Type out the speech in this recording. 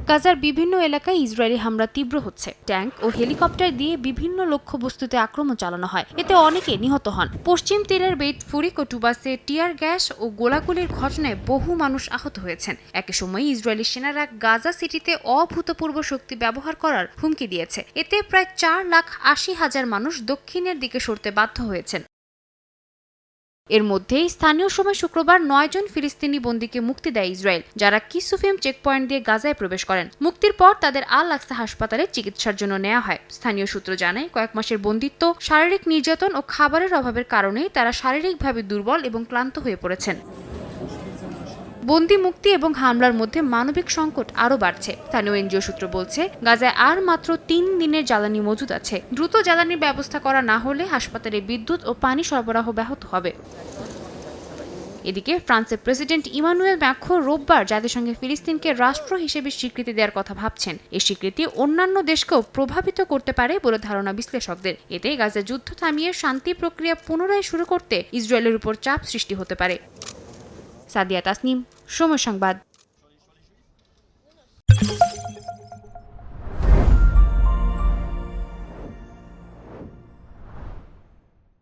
গাজার বিভিন্ন এলাকায় ইসরায়েলি হামলা তীব্র হচ্ছে। ট্যাঙ্ক ও হেলিকপ্টার দিয়ে বিভিন্ন লক্ষ্যবস্তুতে আক্রমণ চালানো হয়, এতে অনেকে নিহত হন। পশ্চিম তীরের বেইত ফুরিক ও টুবাসে টিয়ার গ্যাস ও গোলাগুলির ঘটনায় বহু মানুষ আহত হয়েছেন। একই সময় ইসরায়েলি সেনারা গাজা সিটিতে অভূতপূর্ব শক্তি ব্যবহার করার হুমকি দিয়েছে। এতে প্রায় 4,80,000 মানুষ দক্ষিণের দিকে সরতে বাধ্য হয়েছেন। এর মধ্যেই স্থানীয় সময় শুক্রবার 9 জন ফিলিস্তিনি বন্দীকে মুক্তি দেয় ইসরায়েল, যারা কিসুফিম চেকপয়েন্ট দিয়ে গাজায় প্রবেশ করেন। মুক্তির পর তাদের আল আকসা হাসপাতালে চিকিৎসার জন্য নেওয়া হয়। স্থানীয় সূত্র জানায়, কয়েক মাসের বন্দিত্ব, শারীরিক নির্যাতন ও খাবারের অভাবের কারণেই তারা শারীরিকভাবে দুর্বল এবং ক্লান্ত হয়ে পড়েছেন। বন্দি মুক্তি এবং হামলার মধ্যে মানবিক সংকট আরও বাড়ছে। স্থানীয় এনজিও সূত্র বলছে, গাজায় আর মাত্র 3 দিনের জ্বালানি মজুদ আছে। দ্রুত জ্বালানির ব্যবস্থা করা না হলে হাসপাতালে বিদ্যুৎ ও পানি সরবরাহ ব্যাহত হবে। এদিকে ফ্রান্সের প্রেসিডেন্ট ইমানুয়েল ম্যাক্রো রোববার জাতিসংঘে ফিলিস্তিনকে রাষ্ট্র হিসেবে স্বীকৃতি দেওয়ার কথা ভাবছেন। এই স্বীকৃতি অন্যান্য দেশকেও প্রভাবিত করতে পারে বলে ধারণা বিশ্লেষকদের। এতে গাজা যুদ্ধ থামিয়ে শান্তি প্রক্রিয়া পুনরায় শুরু করতে ইসরায়েলের উপর চাপ সৃষ্টি হতে পারে। সাদিয়া তাসনিম, সময় সংবাদ।